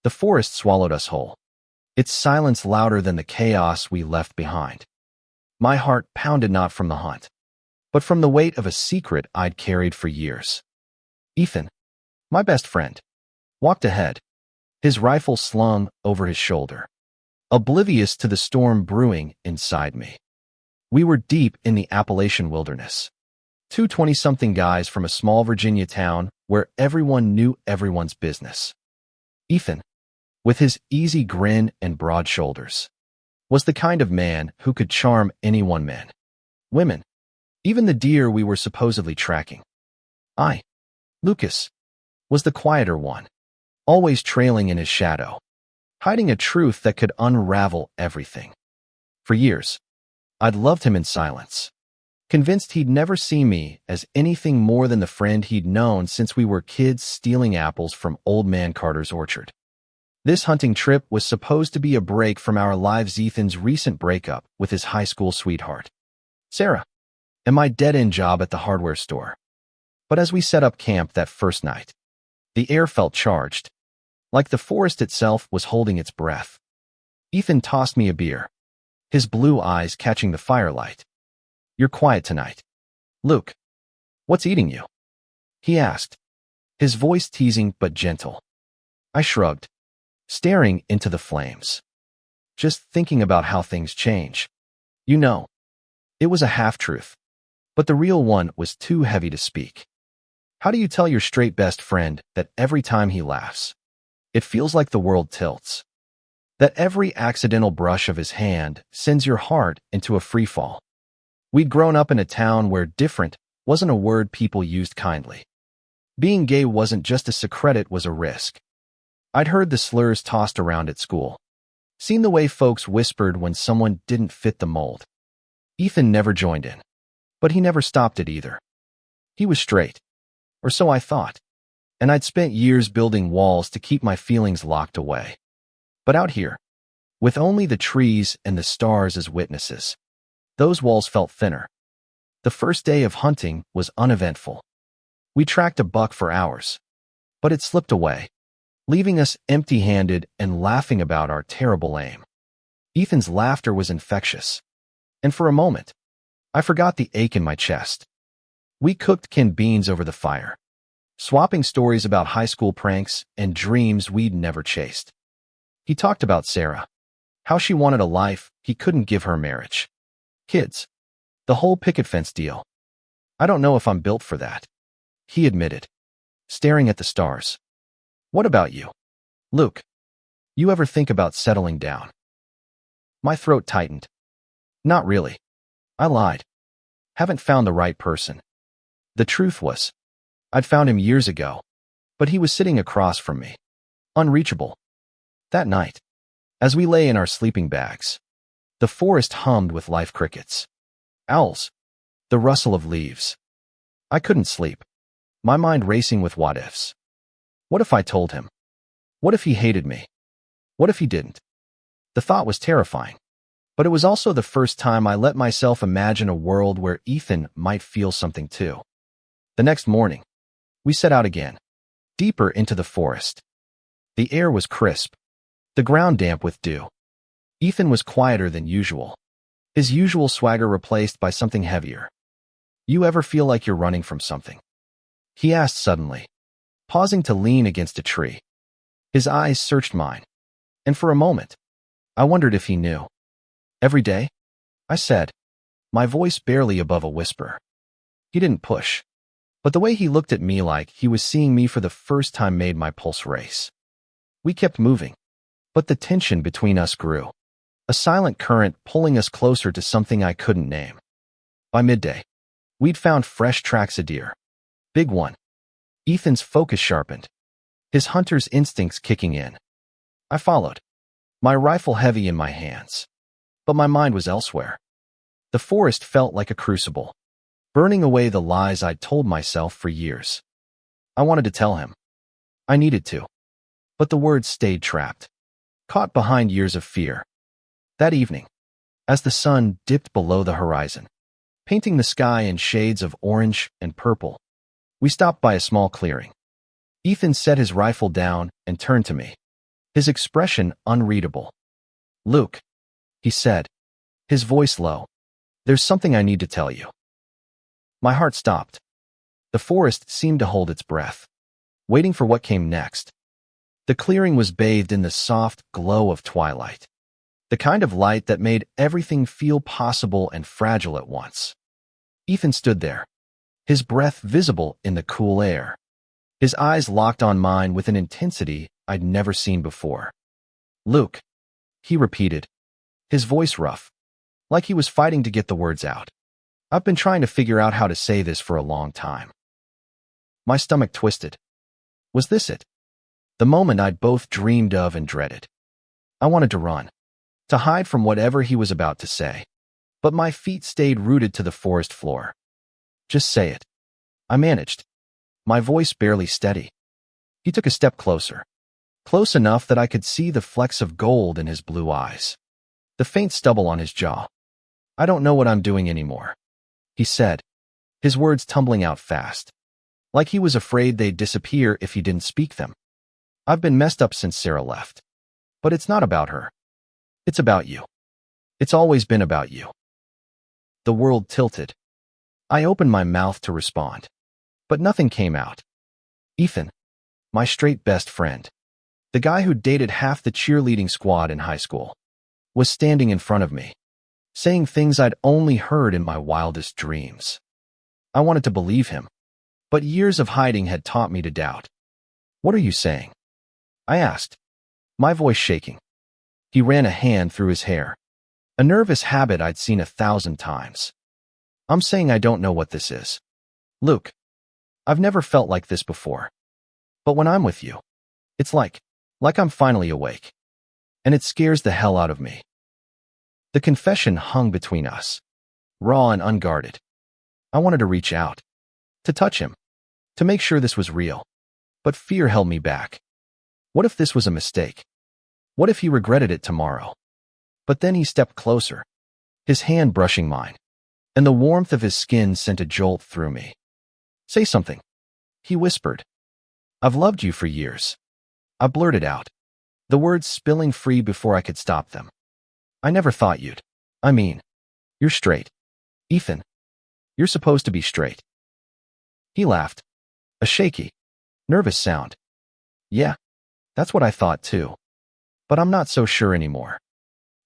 The forest swallowed us whole, its silence louder than the chaos we left behind. My heart pounded not from the hunt, but from the weight of a secret I'd carried for years. Ethan, my best friend, walked ahead, his rifle slung over his shoulder, oblivious to the storm brewing inside me. We were deep in the Appalachian wilderness. Two 20-something guys from a small Virginia town where everyone knew everyone's business. Ethan, with his easy grin and broad shoulders, was the kind of man who could charm anyone, men, women, even the deer we were supposedly tracking. I, Lucas, was the quieter one, always trailing in his shadow, hiding a truth that could unravel everything. For years, I'd loved him in silence, convinced he'd never see me as anything more than the friend he'd known since we were kids stealing apples from Old Man Carter's orchard. This hunting trip was supposed to be a break from our lives. Ethan's recent breakup with his high school sweetheart, Sarah, and my dead-end job at the hardware store. But as we set up camp that first night, the air felt charged, like the forest itself was holding its breath. Ethan tossed me a beer, his blue eyes catching the firelight. "You're quiet tonight, Luke. What's eating you?" he asked, his voice teasing but gentle. I shrugged, staring into the flames. "Just thinking about how things change. You know." It was a half-truth, but the real one was too heavy to speak. How do you tell your straight best friend that every time he laughs, it feels like the world tilts? That every accidental brush of his hand sends your heart into a freefall? We'd grown up in a town where different wasn't a word people used kindly. Being gay wasn't just a secret, it was a risk. I'd heard the slurs tossed around at school, seen the way folks whispered when someone didn't fit the mold. Ethan never joined in, but he never stopped it either. He was straight, or so I thought, and I'd spent years building walls to keep my feelings locked away. But out here, with only the trees and the stars as witnesses, those walls felt thinner. The first day of hunting was uneventful. We tracked a buck for hours, but it slipped away, leaving us empty-handed and laughing about our terrible aim. Ethan's laughter was infectious, and for a moment, I forgot the ache in my chest. We cooked canned beans over the fire, swapping stories about high school pranks and dreams we'd never chased. He talked about Sarah, how she wanted a life he couldn't give her, marriage, kids, the whole picket fence deal. "I don't know if I'm built for that," he admitted, staring at the stars. "What about you, Luke? You ever think about settling down?" My throat tightened. "Not really," I lied. "Haven't found the right person." The truth was, I'd found him years ago, but he was sitting across from me, unreachable. That night, as we lay in our sleeping bags, the forest hummed with live crickets, owls, the rustle of leaves. I couldn't sleep, my mind racing with what-ifs. What if I told him? What if he hated me? What if he didn't? The thought was terrifying, but it was also the first time I let myself imagine a world where Ethan might feel something too. The next morning, we set out again, deeper into the forest. The air was crisp, the ground damp with dew. Ethan was quieter than usual, his usual swagger replaced by something heavier. "You ever feel like you're running from something?" he asked suddenly, pausing to lean against a tree. His eyes searched mine, and for a moment, I wondered if he knew. "Every day?" I said, my voice barely above a whisper. He didn't push, but the way he looked at me like he was seeing me for the first time made my pulse race. We kept moving, but the tension between us grew, a silent current pulling us closer to something I couldn't name. By midday, we'd found fresh tracks of deer. Big one. Ethan's focus sharpened, his hunter's instincts kicking in. I followed, my rifle heavy in my hands, but my mind was elsewhere. The forest felt like a crucible, burning away the lies I'd told myself for years. I wanted to tell him. I needed to. But the words stayed trapped, caught behind years of fear. That evening, as the sun dipped below the horizon, painting the sky in shades of orange and purple, we stopped by a small clearing. Ethan set his rifle down and turned to me, his expression unreadable. "Luke," he said, his voice low, "there's something I need to tell you." My heart stopped. The forest seemed to hold its breath, waiting for what came next. The clearing was bathed in the soft glow of twilight, the kind of light that made everything feel possible and fragile at once. Ethan stood there, his breath visible in the cool air, his eyes locked on mine with an intensity I'd never seen before. "Luke," he repeated, his voice rough, like he was fighting to get the words out. "I've been trying to figure out how to say this for a long time." My stomach twisted. Was this it? The moment I'd both dreamed of and dreaded. I wanted to run, to hide from whatever he was about to say, but my feet stayed rooted to the forest floor. "Just say it," I managed, my voice barely steady. He took a step closer, close enough that I could see the flecks of gold in his blue eyes, the faint stubble on his jaw. "I don't know what I'm doing anymore," he said, his words tumbling out fast, like he was afraid they'd disappear if he didn't speak them. "I've been messed up since Sarah left. But it's not about her. It's about you. It's always been about you." The world tilted. I opened my mouth to respond, but nothing came out. Ethan, my straight best friend, the guy who dated half the cheerleading squad in high school, was standing in front of me, saying things I'd only heard in my wildest dreams. I wanted to believe him, but years of hiding had taught me to doubt. "What are you saying?" I asked, my voice shaking. He ran a hand through his hair, a nervous habit I'd seen 1,000 times. "I'm saying I don't know what this is. Luke, I've never felt like this before. But when I'm with you, it's like I'm finally awake. And it scares the hell out of me." The confession hung between us, raw and unguarded. I wanted to reach out, to touch him, to make sure this was real. But fear held me back. What if this was a mistake? What if he regretted it tomorrow? But then he stepped closer, his hand brushing mine, and the warmth of his skin sent a jolt through me. "Say something," he whispered. "I've loved you for years." I blurted out, the words spilling free before I could stop them. "I never thought you'd. I mean, you're straight. Ethan, you're supposed to be straight." He laughed, a shaky, nervous sound. "Yeah, that's what I thought too. But I'm not so sure anymore."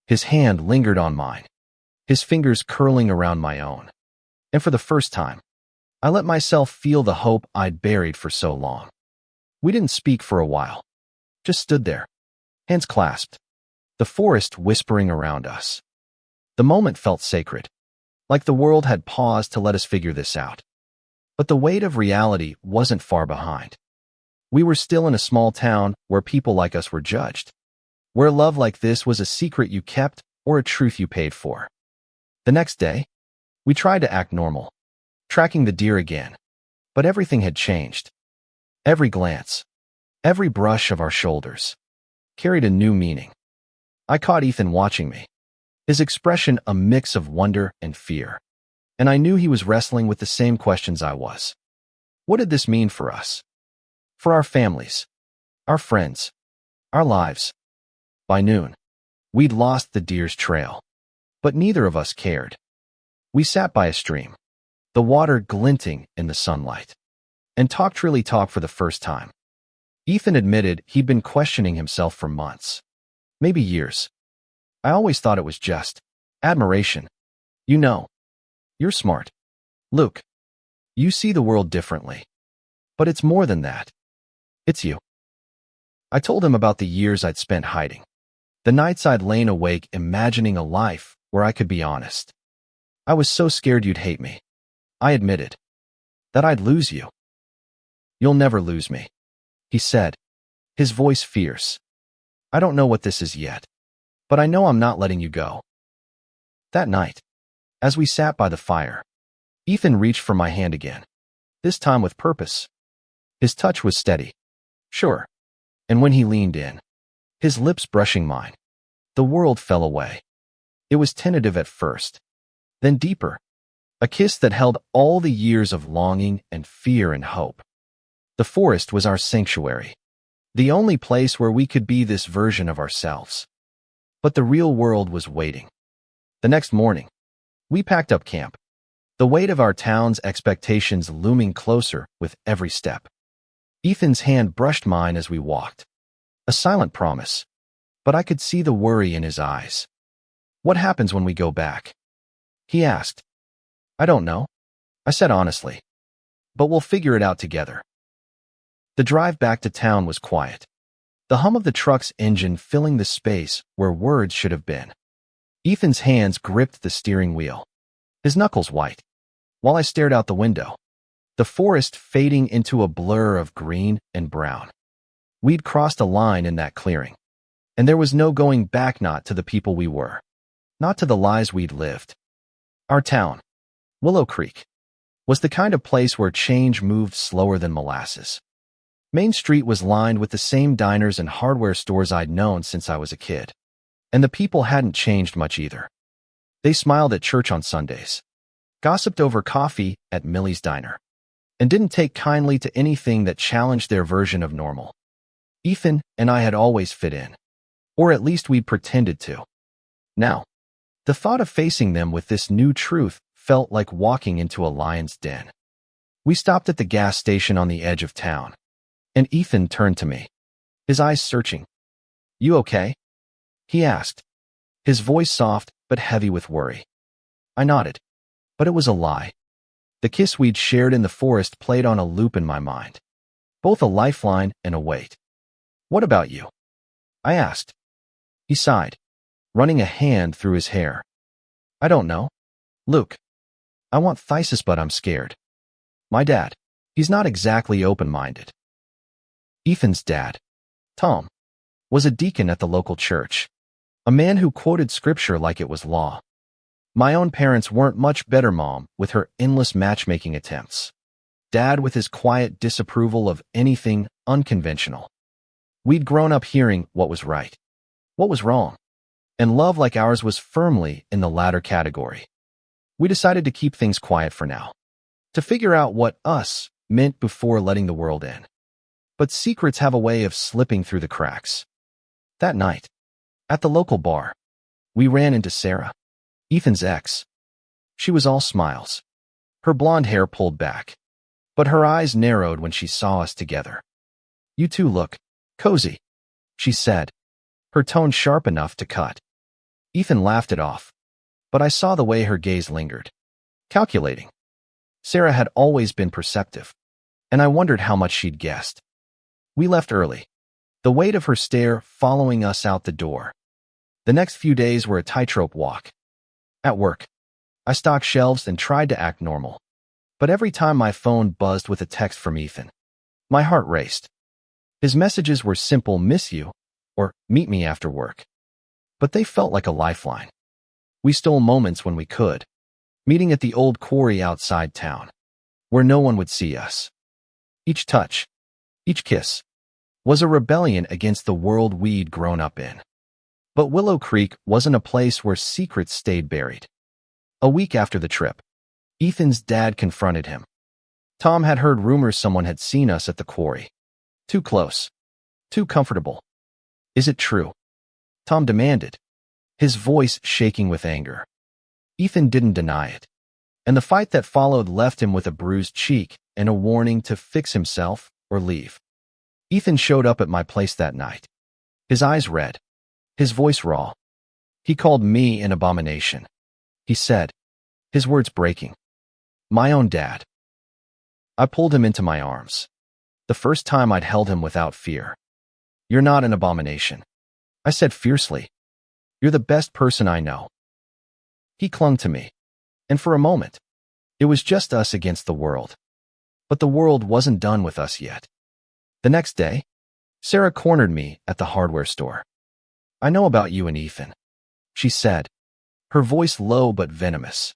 His hand lingered on mine, his fingers curling around my own. And for the first time, I let myself feel the hope I'd buried for so long. We didn't speak for a while, just stood there, hands clasped, the forest whispering around us. The moment felt sacred, like the world had paused to let us figure this out. But the weight of reality wasn't far behind. We were still in a small town where people like us were judged, where love like this was a secret you kept or a truth you paid for. The next day, we tried to act normal, tracking the deer again, but everything had changed. Every glance, every brush of our shoulders, carried a new meaning. I caught Ethan watching me, his expression a mix of wonder and fear, and I knew he was wrestling with the same questions I was. What did this mean for us? For our families, our friends, our lives? By noon, we'd lost the deer's trail, but neither of us cared. We sat by a stream, the water glinting in the sunlight, and talked really talk for the first time. Ethan admitted he'd been questioning himself for months, maybe years. "I always thought it was just admiration. You know, you're smart. Luke, you see the world differently. But it's more than that. It's you." I told him about the years I'd spent hiding, the nights I'd lain awake imagining a life where I could be honest. "I was so scared you'd hate me," I admitted, "that I'd lose you." "You'll never lose me," he said, his voice fierce. "I don't know what this is yet, but I know I'm not letting you go." That night, as we sat by the fire, Ethan reached for my hand again, this time with purpose. His touch was steady, sure, and when he leaned in, his lips brushing mine, the world fell away. It was tentative at first, then deeper, a kiss that held all the years of longing and fear and hope. The forest was our sanctuary, The only place where we could be this version of ourselves. But the real world was waiting. The next morning, we packed up camp, the weight of our town's expectations looming closer with every step. Ethan's hand brushed mine as we walked. A silent promise, but I could see the worry in his eyes. "What happens when we go back?" he asked. "I don't know," I said honestly. "But we'll figure it out together." The drive back to town was quiet, the hum of the truck's engine filling the space where words should have been. Ethan's hands gripped the steering wheel, his knuckles white, while I stared out the window, the forest fading into a blur of green and brown. We'd crossed a line in that clearing, and there was no going back, not to the people we were, not to the lives we'd lived. Our town, Willow Creek, was the kind of place where change moved slower than molasses. Main Street was lined with the same diners and hardware stores I'd known since I was a kid. And the people hadn't changed much either. They smiled at church on Sundays, gossiped over coffee at Millie's Diner, and didn't take kindly to anything that challenged their version of normal. Ethan and I had always fit in, or at least we pretended to. Now, the thought of facing them with this new truth felt like walking into a lion's den. We stopped at the gas station on the edge of town, and Ethan turned to me, his eyes searching. "You okay?" he asked, his voice soft but heavy with worry. I nodded, but it was a lie. The kiss we'd shared in the forest played on a loop in my mind, both a lifeline and a weight. "What about you?" I asked. He sighed, running a hand through his hair. "I don't know. Luke. I want Thesis, but I'm scared. My dad, he's not exactly open-minded." Ethan's dad, Tom, was a deacon at the local church, a man who quoted scripture like it was law. My own parents weren't much better. Mom, with her endless matchmaking attempts. Dad, with his quiet disapproval of anything unconventional. We'd grown up hearing what was right, what was wrong, and love like ours was firmly in the latter category. We decided to keep things quiet for now, to figure out what us meant before letting the world in. But secrets have a way of slipping through the cracks. That night, at the local bar, we ran into Sarah, Ethan's ex. She was all smiles, her blonde hair pulled back, but her eyes narrowed when she saw us together. "You two look cozy," she said, her tone sharp enough to cut. Ethan laughed it off, but I saw the way her gaze lingered, calculating. Sarah had always been perceptive, and I wondered how much she'd guessed. We left early, the weight of her stare following us out the door. The next few days were a tightrope walk. At work, I stocked shelves and tried to act normal. But every time my phone buzzed with a text from Ethan, my heart raced. His messages were simple, "Miss you," or "Meet me after work." But they felt like a lifeline. We stole moments when we could, meeting at the old quarry outside town, where no one would see us. Each touch, each kiss, was a rebellion against the world we'd grown up in. But Willow Creek wasn't a place where secrets stayed buried. A week after the trip, Ethan's dad confronted him. Tom had heard rumors someone had seen us at the quarry. Too close. Too comfortable. "Is it true?" Tom demanded, his voice shaking with anger. Ethan didn't deny it, and the fight that followed left him with a bruised cheek and a warning to fix himself or leave. Ethan showed up at my place that night, his eyes red, his voice raw. He called me an abomination, he said, his words breaking. My own dad. I pulled him into my arms, the first time I'd held him without fear. "You're not an abomination," I said fiercely. "You're the best person I know." He clung to me, and for a moment, it was just us against the world. But the world wasn't done with us yet. The next day, Sarah cornered me at the hardware store. "I know about you and Ethan," she said, her voice low but venomous.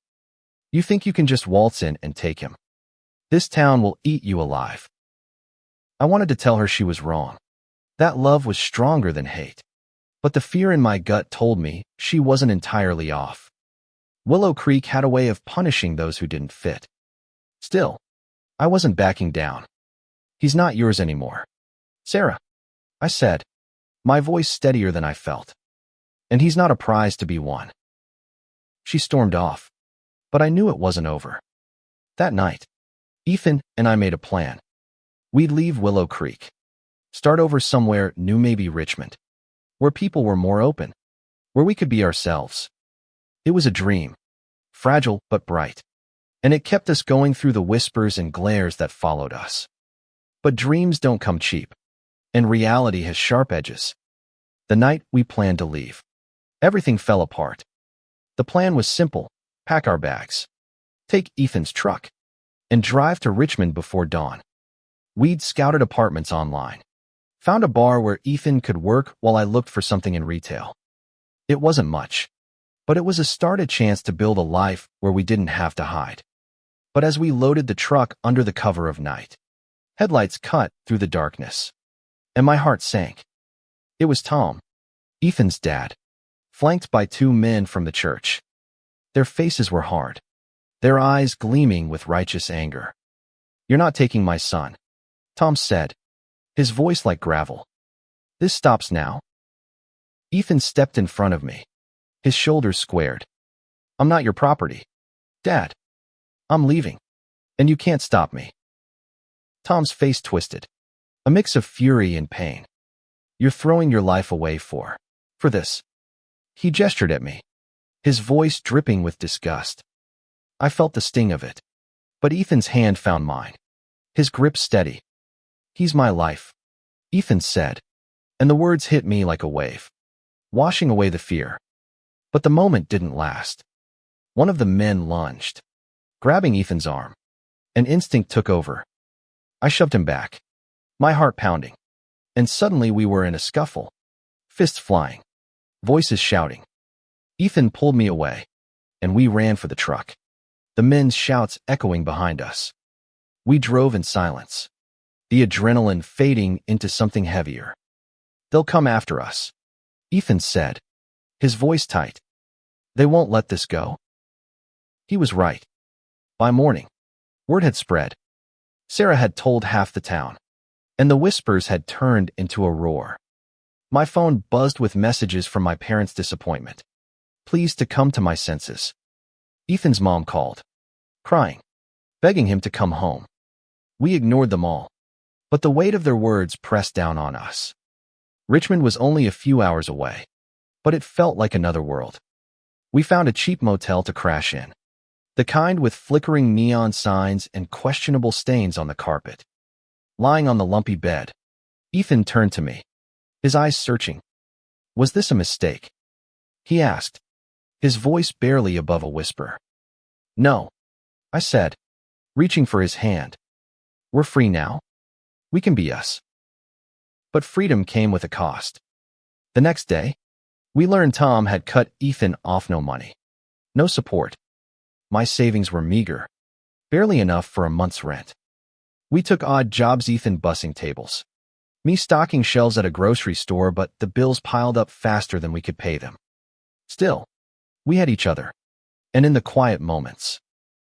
"You think you can just waltz in and take him. This town will eat you alive." I wanted to tell her she was wrong. That love was stronger than hate. But the fear in my gut told me she wasn't entirely off. Willow Creek had a way of punishing those who didn't fit. Still, I wasn't backing down. "He's not yours anymore, Sarah," I said, my voice steadier than I felt. And he's not a prize to be won. She stormed off, but I knew it wasn't over. That night, Ethan and I made a plan. We'd leave Willow Creek, start over somewhere new, maybe Richmond, where people were more open, where we could be ourselves. It was a dream, fragile but bright, and it kept us going through the whispers and glares that followed us. But dreams don't come cheap, and reality has sharp edges. The night we planned to leave, everything fell apart. The plan was simple: pack our bags, take Ethan's truck, and drive to Richmond before dawn. We'd scouted apartments online, found a bar where Ethan could work while I looked for something in retail. It wasn't much, but it was a start, a chance to build a life where we didn't have to hide. But as we loaded the truck under the cover of night, headlights cut through the darkness, and my heart sank. It was Tom, Ethan's dad, flanked by two men from the church. Their faces were hard, their eyes gleaming with righteous anger. "You're not taking my son," Tom said, his voice like gravel. "This stops now." Ethan stepped in front of me, his shoulders squared. "I'm not your property, Dad. I'm leaving, and you can't stop me." Tom's face twisted, a mix of fury and pain. "You're throwing your life away for this." He gestured at me, his voice dripping with disgust. I felt the sting of it, but Ethan's hand found mine, his grip steady. "He's my life," Ethan said, and the words hit me like a wave, washing away the fear. But the moment didn't last. One of the men lunged, grabbing Ethan's arm. An instinct took over. I shoved him back, my heart pounding, and suddenly we were in a scuffle, fists flying, voices shouting. Ethan pulled me away, and we ran for the truck, the men's shouts echoing behind us. We drove in silence, the adrenaline fading into something heavier. "They'll come after us," Ethan said, his voice tight. "They won't let this go." He was right. By morning, word had spread. Sarah had told half the town, and the whispers had turned into a roar. My phone buzzed with messages from my parents' disappointment, pleas to come to my senses. Ethan's mom called, crying, begging him to come home. We ignored them all, but the weight of their words pressed down on us. Richmond was only a few hours away, but it felt like another world. We found a cheap motel to crash in, the kind with flickering neon signs and questionable stains on the carpet. Lying on the lumpy bed, Ethan turned to me, his eyes searching. "Was this a mistake?" he asked, his voice barely above a whisper. "No," I said, reaching for his hand. "We're free now. We can be us." But freedom came with a cost. The next day, we learned Tom had cut Ethan off. No money, no support. My savings were meager, barely enough for a month's rent. We took odd jobs, Ethan bussing tables, me stocking shelves at a grocery store, but the bills piled up faster than we could pay them. Still, we had each other, and in the quiet moments,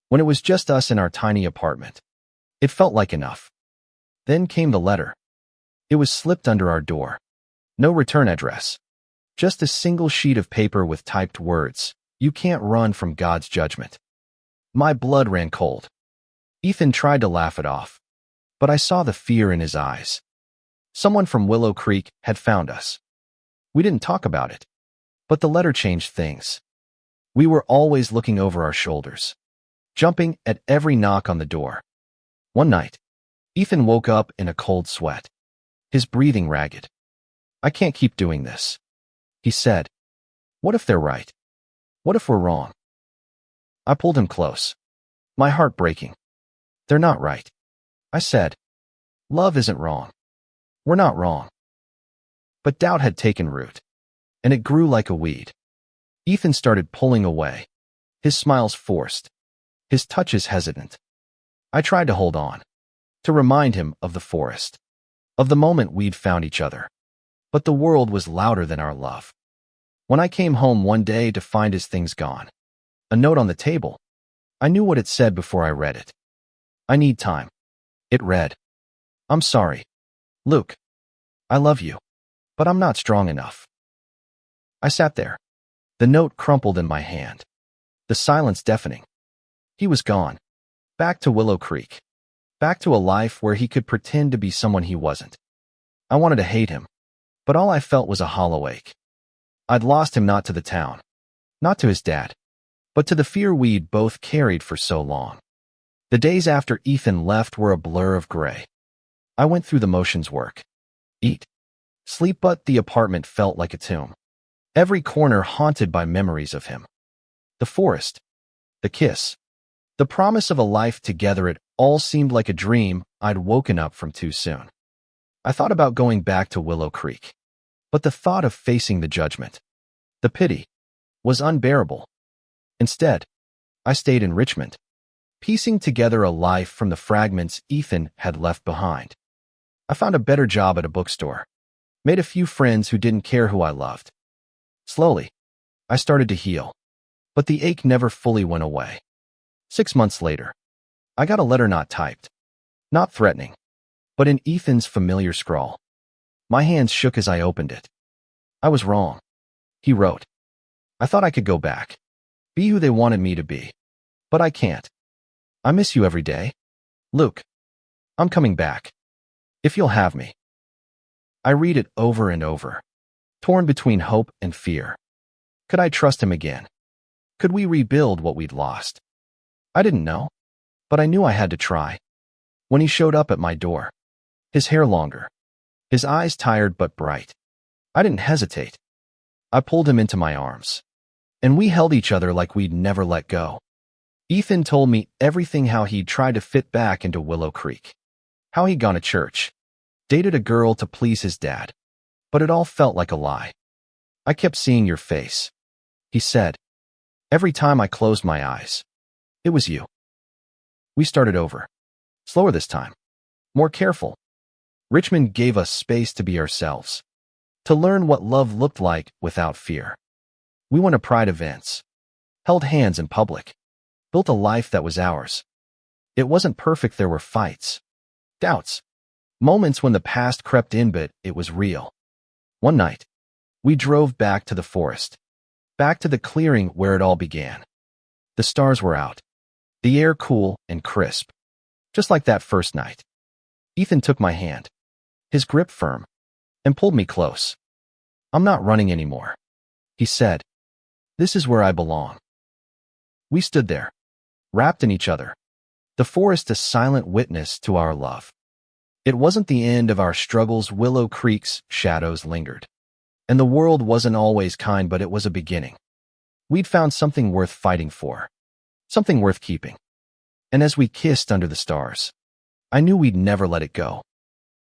when it was just us in our tiny apartment, it felt like enough. Then came the letter. It was slipped under our door. No return address. Just a single sheet of paper with typed words: "You can't run from God's judgment." My blood ran cold. Ethan tried to laugh it off, but I saw the fear in his eyes. Someone from Willow Creek had found us. We didn't talk about it, but the letter changed things. We were always looking over our shoulders, jumping at every knock on the door. One night, Ethan woke up in a cold sweat, his breathing ragged. "I can't keep doing this," he said. "What if they're right? What if we're wrong?" I pulled him close, my heart breaking. "They're not right," I said. "Love isn't wrong. We're not wrong." But doubt had taken root, and it grew like a weed. Ethan started pulling away, his smiles forced, his touches hesitant. I tried to hold on, to remind him of the forest, of the moment we'd found each other. But the world was louder than our love. When I came home one day to find his things gone, a note on the table, I knew what it said before I read it. "I need time." It read, "I'm sorry, Luke. I love you. but I'm not strong enough. I sat there. The note crumpled in my hand. The silence deafening. He was gone. Back to Willow Creek. Back to a life where he could pretend to be someone he wasn't. I wanted to hate him, but all I felt was a hollow ache. I'd lost him not to the town, not to his dad, but to the fear we'd both carried for so long. The days after Ethan left were a blur of gray. I went through the motions: work, eat, sleep, but the apartment felt like a tomb. Every corner haunted by memories of him. The forest, the kiss, the promise of a life together, it all seemed like a dream I'd woken up from too soon. I thought about going back to Willow Creek, but the thought of facing the judgment, the pity, was unbearable. Instead, I stayed in Richmond, piecing together a life from the fragments Ethan had left behind. I found a better job at a bookstore, made a few friends who didn't care who I loved. Slowly, I started to heal, but the ache never fully went away. 6 months later, I got a letter, not typed, not threatening, but in Ethan's familiar scrawl. My hands shook as I opened it. I was wrong, he wrote. I thought I could go back, be who they wanted me to be, but I can't. I miss you every day. Luke, I'm coming back, if you'll have me. I read it over and over, torn between hope and fear. Could I trust him again? Could we rebuild what we'd lost? I didn't know, but I knew I had to try. When he showed up at my door, his hair longer, his eyes tired but bright, I didn't hesitate. I pulled him into my arms, and we held each other like we'd never let go. Ethan told me everything: how he'd tried to fit back into Willow Creek, how he'd gone to church, dated a girl to please his dad, but it all felt like a lie. I kept seeing your face, he said. Every time I closed my eyes, it was you. We started over, slower this time, more careful. Richmond gave us space to be ourselves, to learn what love looked like without fear. We went to pride events, held hands in public, built a life that was ours. It wasn't perfect. There were fights, doubts, moments when the past crept in, but it was real. One night, we drove back to the forest, back to the clearing where it all began. The stars were out, the air cool and crisp, just like that first night. Ethan took my hand, his grip firm, and pulled me close. I'm not running anymore, he said. This is where I belong. We stood there, wrapped in each other, the forest a silent witness to our love. It wasn't the end of our struggles. Willow Creek's shadows lingered, and the world wasn't always kind, but it was a beginning. We'd found something worth fighting for, something worth keeping. And as we kissed under the stars, I knew we'd never let it go.